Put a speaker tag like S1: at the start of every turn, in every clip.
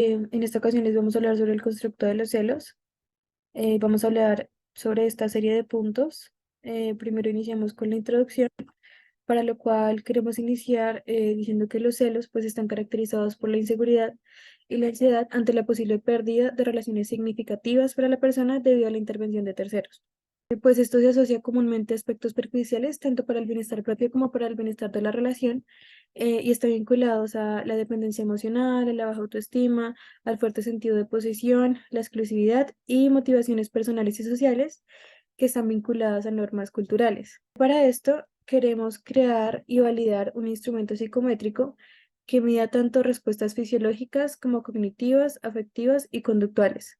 S1: En esta ocasión les vamos a hablar sobre el constructo de los celos. Vamos a hablar sobre esta serie de puntos. Primero iniciamos con la introducción, para lo cual queremos iniciar diciendo que los celos pues están caracterizados por la inseguridad y la ansiedad ante la posible pérdida de relaciones significativas para la persona debido a la intervención de terceros. Pues esto se asocia comúnmente a aspectos perjudiciales tanto para el bienestar propio como para el bienestar de la relación, y están vinculados a la dependencia emocional, a la baja autoestima, al fuerte sentido de posesión, la exclusividad y motivaciones personales y sociales que están vinculadas a normas culturales. Para esto queremos crear y validar un instrumento psicométrico que mida tanto respuestas fisiológicas como cognitivas, afectivas y conductuales.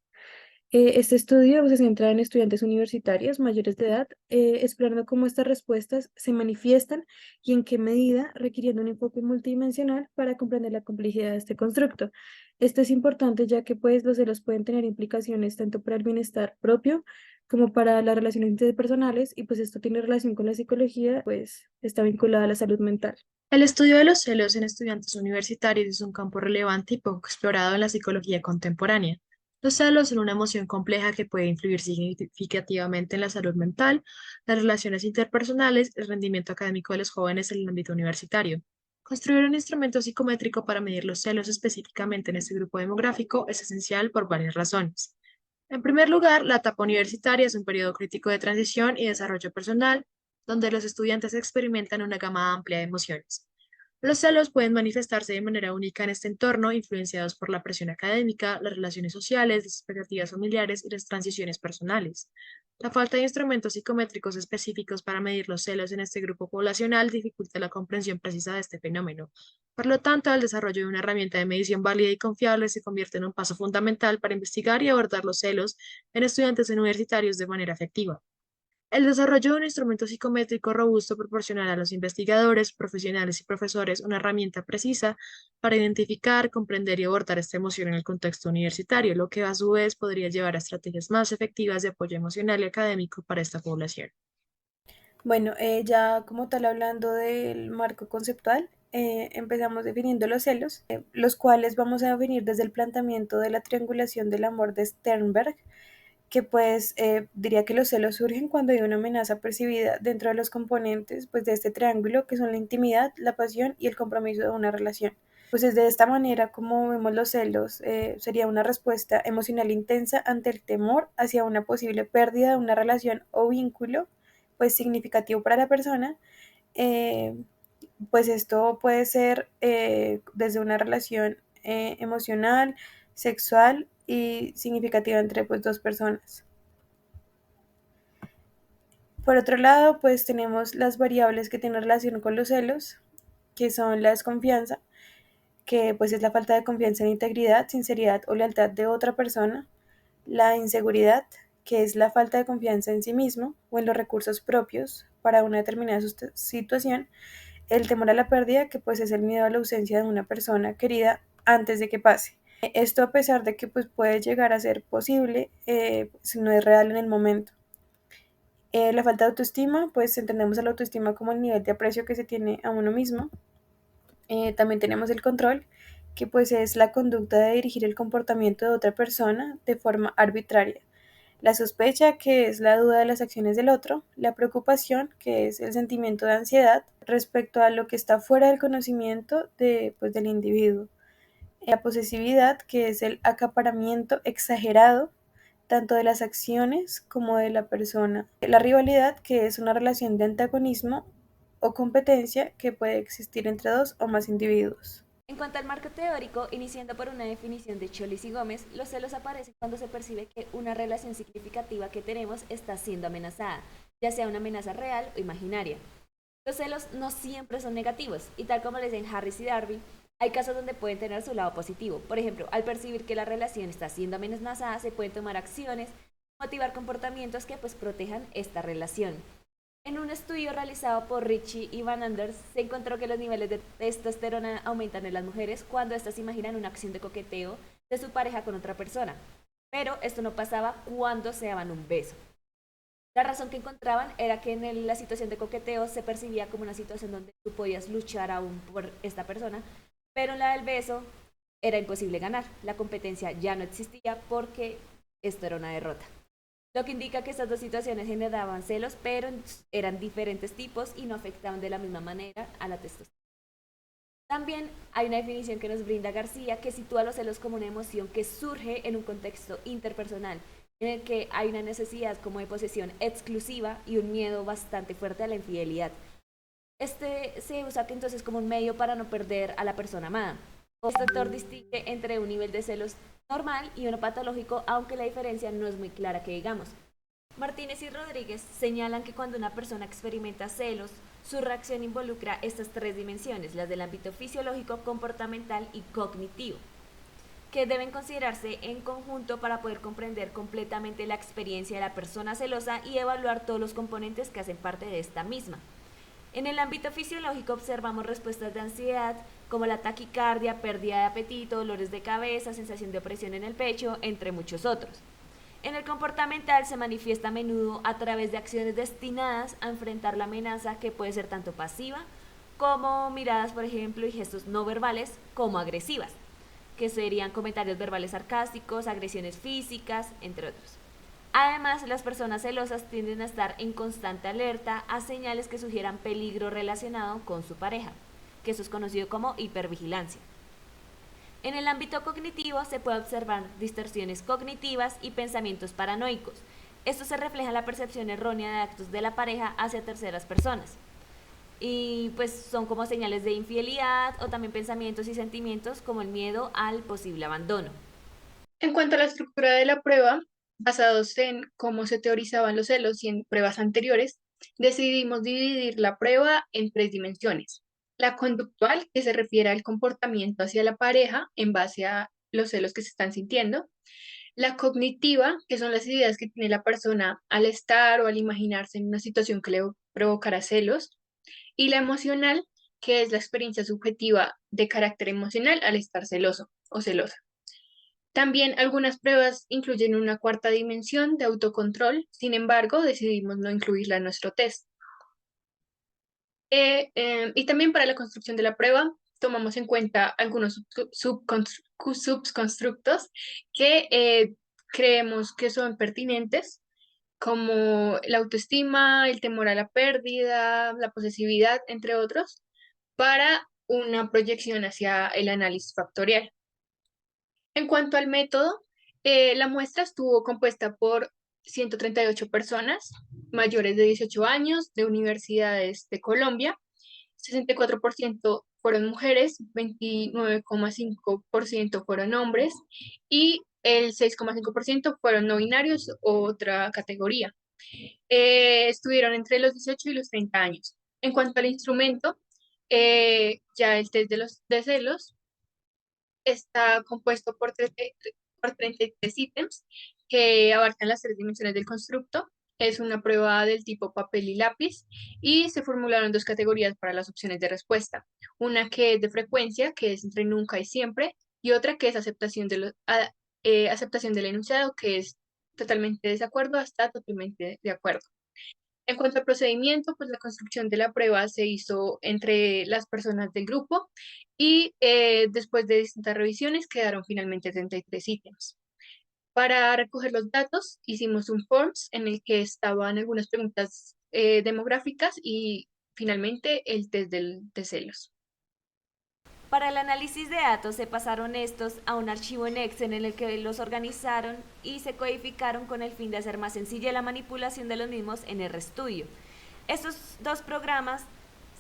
S1: Este estudio se centra en estudiantes universitarios mayores de edad, explorando cómo estas respuestas se manifiestan y en qué medida, requiriendo un enfoque multidimensional para comprender la complejidad de este constructo. Esto es importante ya que pues, los celos pueden tener implicaciones tanto para el bienestar propio como para las relaciones interpersonales, y pues esto tiene relación con la psicología, pues está vinculada a la salud mental.
S2: El estudio de los celos en estudiantes universitarios es un campo relevante y poco explorado en la psicología contemporánea. Los celos son una emoción compleja que puede influir significativamente en la salud mental, las relaciones interpersonales y el rendimiento académico de los jóvenes en el ámbito universitario. Construir un instrumento psicométrico para medir los celos específicamente en este grupo demográfico es esencial por varias razones. En primer lugar, la etapa universitaria es un periodo crítico de transición y desarrollo personal, donde los estudiantes experimentan una gama amplia de emociones. Los celos pueden manifestarse de manera única en este entorno, influenciados por la presión académica, las relaciones sociales, las expectativas familiares y las transiciones personales. La falta de instrumentos psicométricos específicos para medir los celos en este grupo poblacional dificulta la comprensión precisa de este fenómeno. Por lo tanto, el desarrollo de una herramienta de medición válida y confiable se convierte en un paso fundamental para investigar y abordar los celos en estudiantes universitarios de manera efectiva. El desarrollo de un instrumento psicométrico robusto proporciona a los investigadores, profesionales y profesores una herramienta precisa para identificar, comprender y abordar esta emoción en el contexto universitario, lo que a su vez podría llevar a estrategias más efectivas de apoyo emocional y académico para esta población.
S1: Bueno, ya como tal hablando del marco conceptual, empezamos definiendo los celos, los cuales vamos a definir desde el planteamiento de la triangulación del amor de Sternberg, que pues diría que los celos surgen cuando hay una amenaza percibida dentro de los componentes pues, de este triángulo, que son la intimidad, la pasión y el compromiso de una relación. Pues es de esta manera como vemos los celos, sería una respuesta emocional intensa ante el temor hacia una posible pérdida de una relación o vínculo pues significativo para la persona. eh, pues esto puede ser desde una relación emocional, sexual y significativa entre pues, dos personas. Por otro lado, pues tenemos las variables que tienen relación con los celos, que son la desconfianza, que pues es la falta de confianza en integridad, sinceridad o lealtad de otra persona; la inseguridad, que es la falta de confianza en sí mismo o en los recursos propios para una determinada situación; el temor a la pérdida, que pues es el miedo a la ausencia de una persona querida antes de que pase. Esto a pesar de que pues puede llegar a ser posible, si no es real en el momento. La falta de autoestima, pues entendemos a la autoestima como el nivel de aprecio que se tiene a uno mismo. También tenemos el control, que pues es la conducta de dirigir el comportamiento de otra persona de forma arbitraria. La sospecha, que es la duda de las acciones del otro; la preocupación, que es el sentimiento de ansiedad respecto a lo que está fuera del conocimiento pues, del individuo; la posesividad, que es el acaparamiento exagerado tanto de las acciones como de la persona; la rivalidad, que es una relación de antagonismo o competencia que puede existir entre dos o más individuos.
S3: En cuanto al marco teórico, iniciando por una definición de Cholis y Gómez, los celos aparecen cuando se percibe que una relación significativa que tenemos está siendo amenazada, ya sea una amenaza real o imaginaria. Los celos no siempre son negativos, y tal como les dicen Harris y Darby, hay casos donde pueden tener su lado positivo. Por ejemplo, al percibir que la relación está siendo amenazada, se pueden tomar acciones, motivar comportamientos que pues protejan esta relación. En un estudio realizado por Richie y Van Anders, se encontró que los niveles de testosterona aumentan en las mujeres cuando éstas imaginan una acción de coqueteo de su pareja con otra persona. Pero esto no pasaba cuando se daban un beso. La razón que encontraban era que en la situación de coqueteo se percibía como una situación donde tú podías luchar aún por esta persona, pero en la del beso era imposible ganar. La competencia ya no existía porque esto era una derrota. Lo que indica que estas dos situaciones generaban celos, pero eran diferentes tipos y no afectaban de la misma manera a la testosterona. También hay una definición que nos brinda García que sitúa los celos como una emoción que surge en un contexto interpersonal, en el que hay una necesidad como de posesión exclusiva y un miedo bastante fuerte a la infidelidad. Este se usa entonces como un medio para no perder a la persona amada. Este autor distingue entre un nivel de celos normal y uno patológico, aunque la diferencia no es muy clara que digamos. Martínez y Rodríguez señalan que cuando una persona experimenta celos, su reacción involucra estas tres dimensiones, las del ámbito fisiológico, comportamental y cognitivo, que deben considerarse en conjunto para poder comprender completamente la experiencia de la persona celosa y evaluar todos los componentes que hacen parte de esta misma. En el ámbito fisiológico observamos respuestas de ansiedad como la taquicardia, pérdida de apetito, dolores de cabeza, sensación de opresión en el pecho, entre muchos otros. En el comportamental se manifiesta a menudo a través de acciones destinadas a enfrentar la amenaza, que puede ser tanto pasiva como miradas, por ejemplo, y gestos no verbales, como agresivas, que serían comentarios verbales sarcásticos, agresiones físicas, entre otros. Además, las personas celosas tienden a estar en constante alerta a señales que sugieran peligro relacionado con su pareja, que eso es conocido como hipervigilancia. En el ámbito cognitivo se puede observar distorsiones cognitivas y pensamientos paranoicos. Esto se refleja en la percepción errónea de actos de la pareja hacia terceras personas. Y pues son como señales de infidelidad o también pensamientos y sentimientos como el miedo al posible abandono.
S4: En cuanto a la estructura de la prueba, basados en cómo se teorizaban los celos y en pruebas anteriores, decidimos dividir la prueba en tres dimensiones. La conductual, que se refiere al comportamiento hacia la pareja en base a los celos que se están sintiendo. La cognitiva, que son las ideas que tiene la persona al estar o al imaginarse en una situación que le provocará celos. Y la emocional, que es la experiencia subjetiva de carácter emocional al estar celoso o celosa. También algunas pruebas incluyen una cuarta dimensión de autocontrol, sin embargo, decidimos no incluirla en nuestro test. Y también para la construcción de la prueba, tomamos en cuenta algunos subconstructos que creemos que son pertinentes, como la autoestima, el temor a la pérdida, la posesividad, entre otros, para una proyección hacia el análisis factorial. En cuanto al método, la muestra estuvo compuesta por 138 personas mayores de 18 años de universidades de Colombia. 64% fueron mujeres, 29,5% fueron hombres y el 6,5% fueron no binarios o otra categoría. Estuvieron entre los 18 y los 30 años. En cuanto al instrumento, ya el test de celos está compuesto por 33 ítems que abarcan las tres dimensiones del constructo. Es una prueba del tipo papel y lápiz y se formularon dos categorías para las opciones de respuesta. Una que es de frecuencia, que es entre nunca y siempre, y otra que es aceptación aceptación del enunciado, que es totalmente desacuerdo hasta totalmente de acuerdo. En cuanto al procedimiento, pues la construcción de la prueba se hizo entre las personas del grupo y después de distintas revisiones quedaron finalmente 33 ítems. Para recoger los datos hicimos un forms en el que estaban algunas preguntas demográficas y finalmente el test de celos.
S3: Para el análisis de datos se pasaron estos a un archivo en Excel en el que los organizaron y se codificaron con el fin de hacer más sencilla la manipulación de los mismos en RStudio. Estos dos programas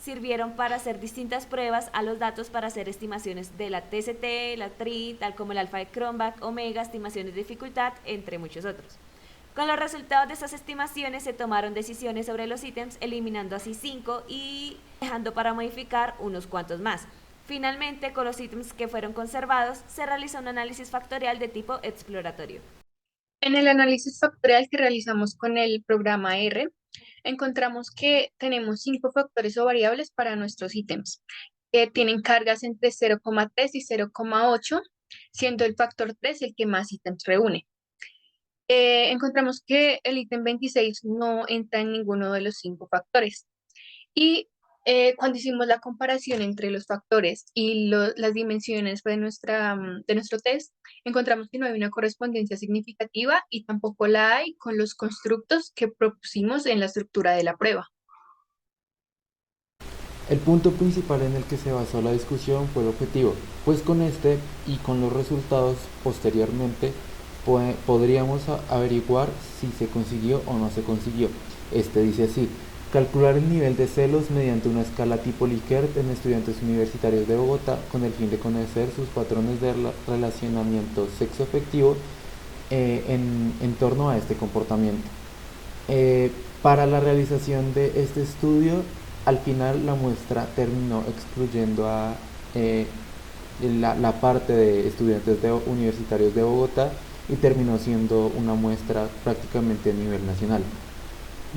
S3: sirvieron para hacer distintas pruebas a los datos para hacer estimaciones de la TCT, la TRI, tal como el alfa de Cronbach, omega, estimaciones de dificultad, entre muchos otros. Con los resultados de estas estimaciones se tomaron decisiones sobre los ítems, eliminando así 5 y dejando para modificar unos cuantos más. Finalmente, con los ítems que fueron conservados, se realizó un análisis factorial de tipo exploratorio.
S4: En el análisis factorial que realizamos con el programa R, encontramos que tenemos 5 factores o variables para nuestros ítems, que tienen cargas entre 0,3 y 0,8, siendo el factor 3 el que más ítems reúne. Encontramos que el ítem 26 no entra en ninguno de los 5 factores. Y Cuando hicimos la comparación entre los factores y las dimensiones de nuestro test, encontramos que no hay una correspondencia significativa y tampoco la hay con los constructos que propusimos en la estructura de la prueba.
S5: El punto principal en el que se basó la discusión fue el objetivo, pues con este y con los resultados posteriormente podríamos averiguar si se consiguió o no se consiguió. Este dice así: calcular el nivel de celos mediante una escala tipo Likert en estudiantes universitarios de Bogotá con el fin de conocer sus patrones de relacionamiento sexoafectivo en torno a este comportamiento. Para la realización de este estudio, al final la muestra terminó excluyendo a la parte de estudiantes universitarios de Bogotá y terminó siendo una muestra prácticamente a nivel nacional.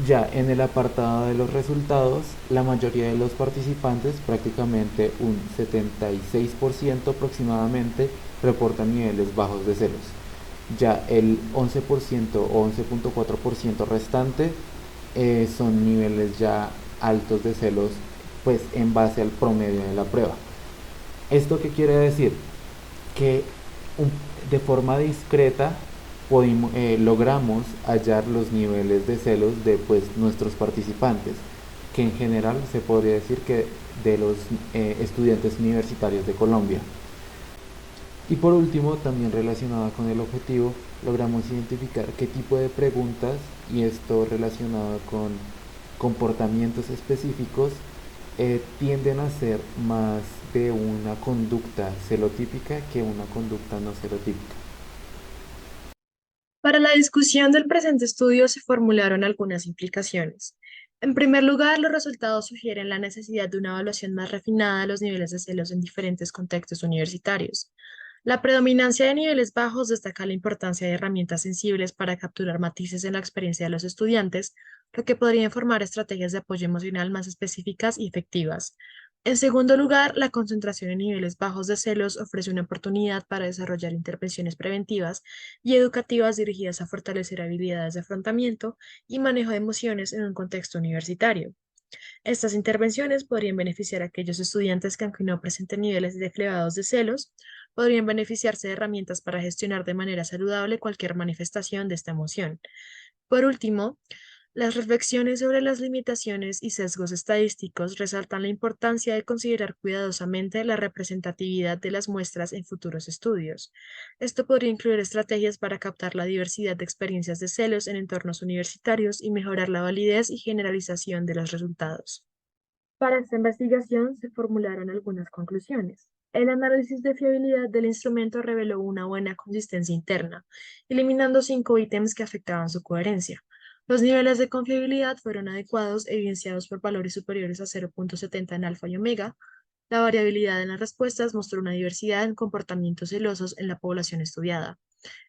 S5: Ya en el apartado de los resultados, la mayoría de los participantes, prácticamente un 76% aproximadamente, reportan niveles bajos de celos. Ya el 11% o 11.4% restante son niveles ya altos de celos, pues en base al promedio de la prueba. ¿Esto qué quiere decir? Que de forma discreta logramos hallar los niveles de celos de nuestros participantes, que en general se podría decir que de los estudiantes universitarios de Colombia. Y por último, también relacionado con el objetivo, logramos identificar qué tipo de preguntas, y esto relacionado con comportamientos específicos, tienden a ser más de una conducta celotípica que una conducta no celotípica.
S2: Para la discusión del presente estudio se formularon algunas implicaciones. En primer lugar, los resultados sugieren la necesidad de una evaluación más refinada de los niveles de celos en diferentes contextos universitarios. La predominancia de niveles bajos destaca la importancia de herramientas sensibles para capturar matices en la experiencia de los estudiantes, lo que podría informar estrategias de apoyo emocional más específicas y efectivas. En segundo lugar, la concentración en niveles bajos de celos ofrece una oportunidad para desarrollar intervenciones preventivas y educativas dirigidas a fortalecer habilidades de afrontamiento y manejo de emociones en un contexto universitario. Estas intervenciones podrían beneficiar a aquellos estudiantes que, aunque no presenten niveles elevados de celos, podrían beneficiarse de herramientas para gestionar de manera saludable cualquier manifestación de esta emoción. Por último, las reflexiones sobre las limitaciones y sesgos estadísticos resaltan la importancia de considerar cuidadosamente la representatividad de las muestras en futuros estudios. Esto podría incluir estrategias para captar la diversidad de experiencias de celos en entornos universitarios y mejorar la validez y generalización de los resultados. Para esta investigación se formularon algunas conclusiones. El análisis de fiabilidad del instrumento reveló una buena consistencia interna, eliminando 5 ítems que afectaban su coherencia. Los niveles de confiabilidad fueron adecuados, evidenciados por valores superiores a 0.70 en alfa y omega. La variabilidad en las respuestas mostró una diversidad en comportamientos celosos en la población estudiada.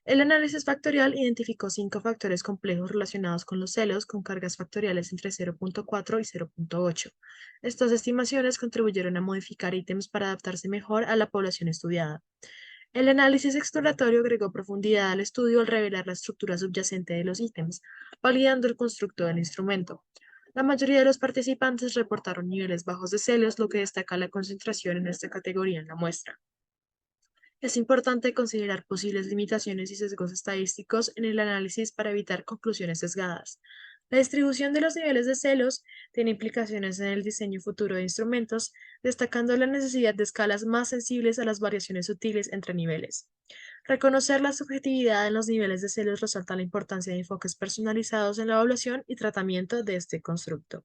S2: El análisis factorial identificó 5 factores complejos relacionados con los celos con cargas factoriales entre 0.4 y 0.8. Estas estimaciones contribuyeron a modificar ítems para adaptarse mejor a la población estudiada. El análisis exploratorio agregó profundidad al estudio al revelar la estructura subyacente de los ítems, validando el constructo del instrumento. La mayoría de los participantes reportaron niveles bajos de celos, lo que destaca la concentración en esta categoría en la muestra. Es importante considerar posibles limitaciones y sesgos estadísticos en el análisis para evitar conclusiones sesgadas. La distribución de los niveles de celos tiene implicaciones en el diseño futuro de instrumentos, destacando la necesidad de escalas más sensibles a las variaciones sutiles entre niveles. Reconocer la subjetividad en los niveles de celos resalta la importancia de enfoques personalizados en la evaluación y tratamiento de este constructo.